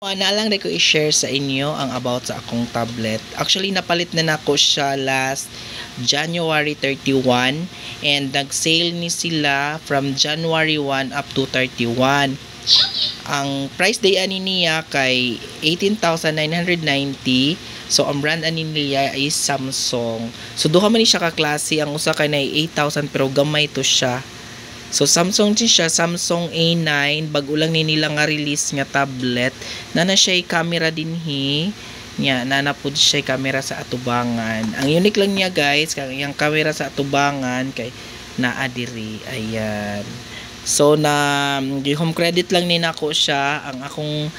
Na lang ko i-share sa inyo ang about sa akong tablet. Actually, napalit na nako siya last January 31 and nag-sale ni sila from January 1 up to 31. Ang price day ani niya kay 18,990. So ang brand ani niya is Samsung. So duha man ni siya ka klase, ang usa kay na 8,000 pero gamay to siya. So Samsung din siya, Samsung A9, bago lang ni nila nga release nga tablet. Na siya camera dinhi. Nya nanapod siya camera sa atubangan. Ang unique lang niya guys, kay yung camera sa atubangan kay naa diri. Ayan. So na home credit lang ni nako siya. Ang akong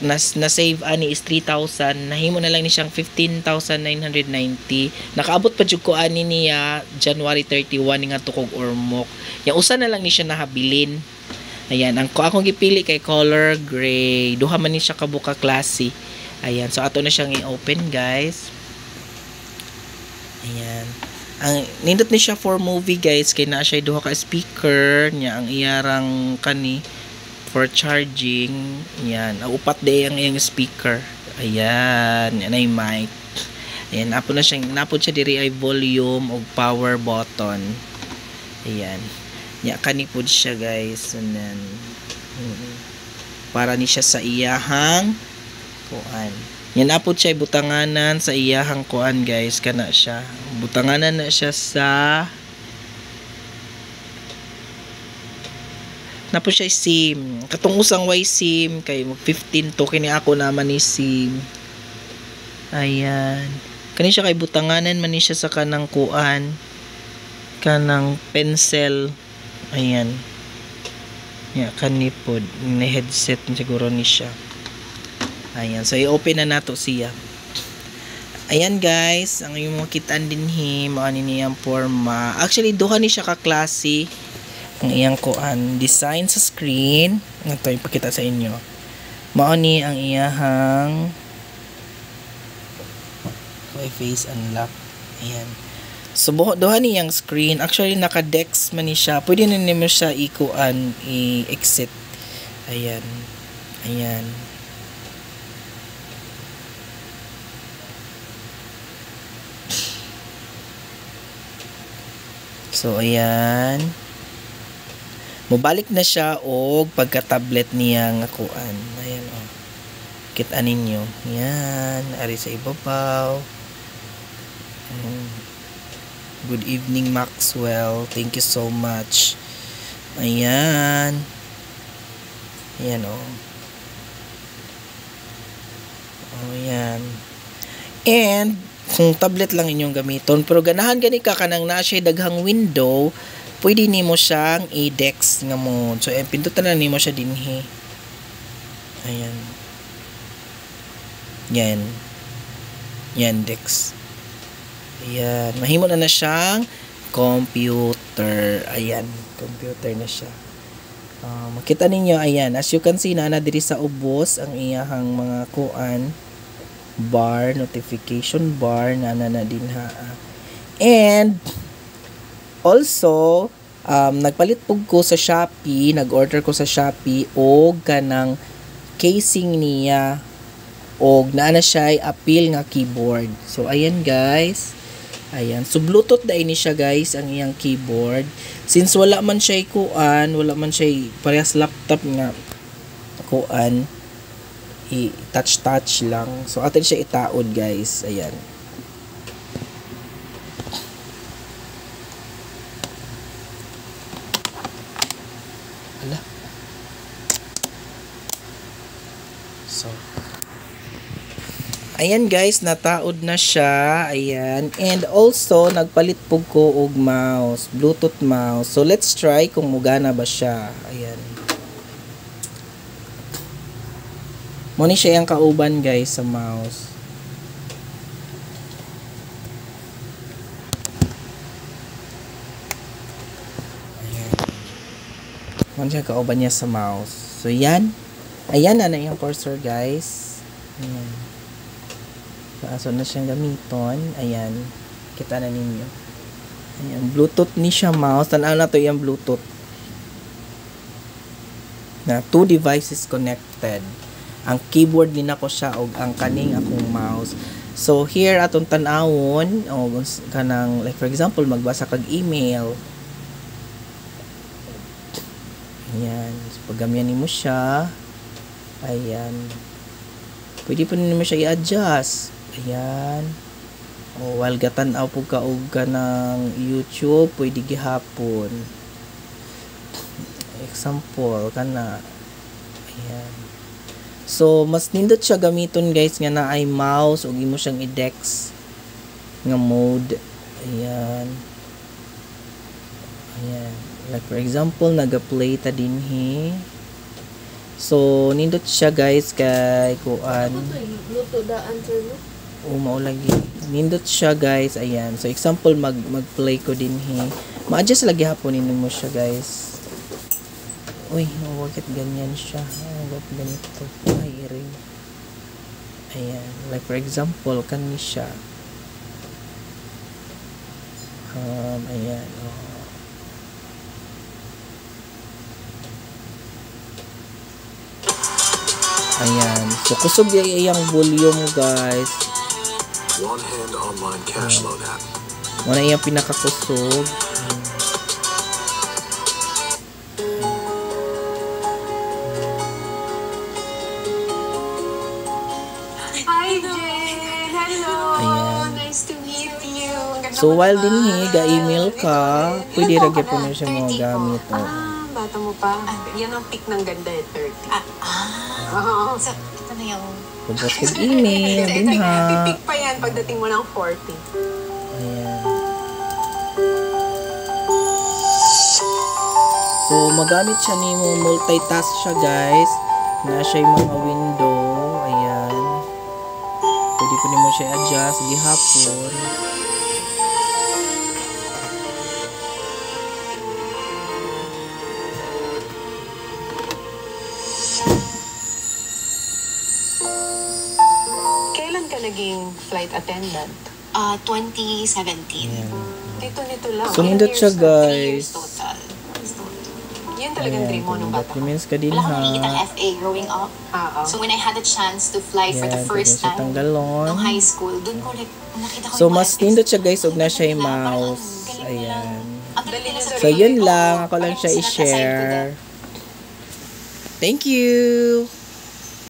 na save ani is 3,000, nahimo na lang ni siyang 15,990. Nakaabot pa jud ko ani niya January 31 nga tukog ormok. Ya usa na lang ni siya nahabilin. Ayan, ang akong gipili kay color gray. Duha man ni siya kabuka klase. Ayan, so ato na siyang i-open guys. Ayan. Ang nindot ni siya for movie guys, kay naa siya duha ka speaker nya ang iyarang kani for charging. Yan, upat day ang iyang speaker. Ayan, yan ay mic. Ayan, napod siya diri ay volume o power button. Ayan. Ya kanipod siya guys. And then, para ni siya sa iyahang kuan. Yan napod siya butanganan sa iyahang kuan guys, kana siya. Butanganan na siya sa na po siya SIM. Katong usang way SIM kay 15 to kini ako naman ni SIM. Ayan. Kani siya kay butanganan man ni siya sa kanang kuan. Kanang pencil. Ayan. Ya kani pod ni headset siguro ni siya. Ayan. So i-open na nato siya. Ayan guys, ang yung makitaan din mao ni niyang forma. Actually duha ni siya ka klase. Ang iyang kuan design sa screen ito ipakita sa inyo. Mao ni ang iyahang face unlock. Ayan, so duha ni yang screen. Actually naka dex man ni siya, pwede na nimo siya ikuan i-exit. Ayan, ayan. So ayan, mubalik na siya og pagka-tablet niya nga kuan. Ayan oh. Kita ninyo. Yan, ari sa ibabaw. Good evening Maxwell. Thank you so much. Ayan. Ayan oh. Oh yan. And kung tablet lang inyong gamiton, pero ganahan gani ka kanang na siya daghang window, pwede nimo siyang i-dex nga mo. So pindutan na nimo siya dinhi. Ayan. Yan. Yan dex. Ayan, mahimo na siyang computer. Ayan, computer na siya. Makita ninyo, ayan, as you can see na diri sa ubos ang iyahang mga kuan bar, notification bar na din ha. And also, nagpalit pug ko sa Shopee, nag-order ko sa Shopee og kanang casing niya og naa na siya ay appeal nga keyboard. So ayan guys. Ayan, so Bluetooth na ini siya guys ang iyang keyboard. Since wala man siya kuan, wala man siya parehas laptop nga kuan, i-touch lang. So atin siya itaod guys. Ayan. Ala. So ayan guys, nataod na siya. Ayan. And also, nagpalit po ko og mouse. Bluetooth mouse. So, let's try kung mugana ba siya. Ayan. Muna siya yung kauban guys sa mouse. Ayan. Muna siya kauban niya sa mouse. So, yan. Ayan na yung cursor guys. Ayan. So na siyang gamiton. Ayan. Kita na ninyo. Ayan. Bluetooth ni siya mouse. Tanaw na to yung Bluetooth. Na two devices connected. ang keyboard din ako siya og ang kaning akong mouse. So here atong tan-awon kanang like for example magbasa kag email. Ayan, so paggamyan nimo siya. Ayan. Pwede pa nimo siya i-adjust. Ayan. O while gatan-aw pug ka og kanang YouTube, pwede gihapon. Example kana. Ayan. So mas nindot siya gamiton guys nga na ay mouse ug imo siyang i-dex nga mode. Ayan. Ayan. Like for example, naga-play ta dinhi. So nindot siya guys kay kuan. Luto da answer no? O mao lagi. Nindot siya guys. Ayan. So example mag-play ko dinhi. Ma-adjust lagi hapon nimo siya guys. Uy, bakit ganyan siya? Bakit ganito? Ay, ring. Ayan. Like for example, kani siya. Ayan. Oh. Ayan. So, kusog yung volume, guys. One hand online cash loan app. Wala yung pinakakusog. Hi, Jay! Hello! Ayan. Nice to meet you. Ganda So, mo while naman. din ga-email ka, pwede ragya po na siya mga gamit. Oh. Bata mo pa. Yan ang pick ng ganda eh, 30. Oo. So, ito na yung... Pagkat kag-email din ha. Pipick pa yan pagdating mo ng 40. Ayan. So, magamit siya ni mo multitask siya guys. Na siya yung mga window. Ayan. Pwede po mo siya adjust. Gihapon. Kailan ka naging flight attendant? 2017. Ayan. Nito lang. So, nindot siya 3 guys. years total. Yan talagang Ayan. dream mo nung bata ka. Documents ka din Wala akong nakikita ng ha. FA growing up. Oo. So when I had the chance to fly for the Ayan. Pwede first siya time tanggalon. nung high school, dun ko like, nakita ko So, yung mga mas FX. nindot siya guys. Huwag na siya yung Parang ang mouse. galing Ayan. nilang- ang galing nila sa So, yun Oo, lang. Ako lang parang siya sinat-assign to them. i-share. Thank you!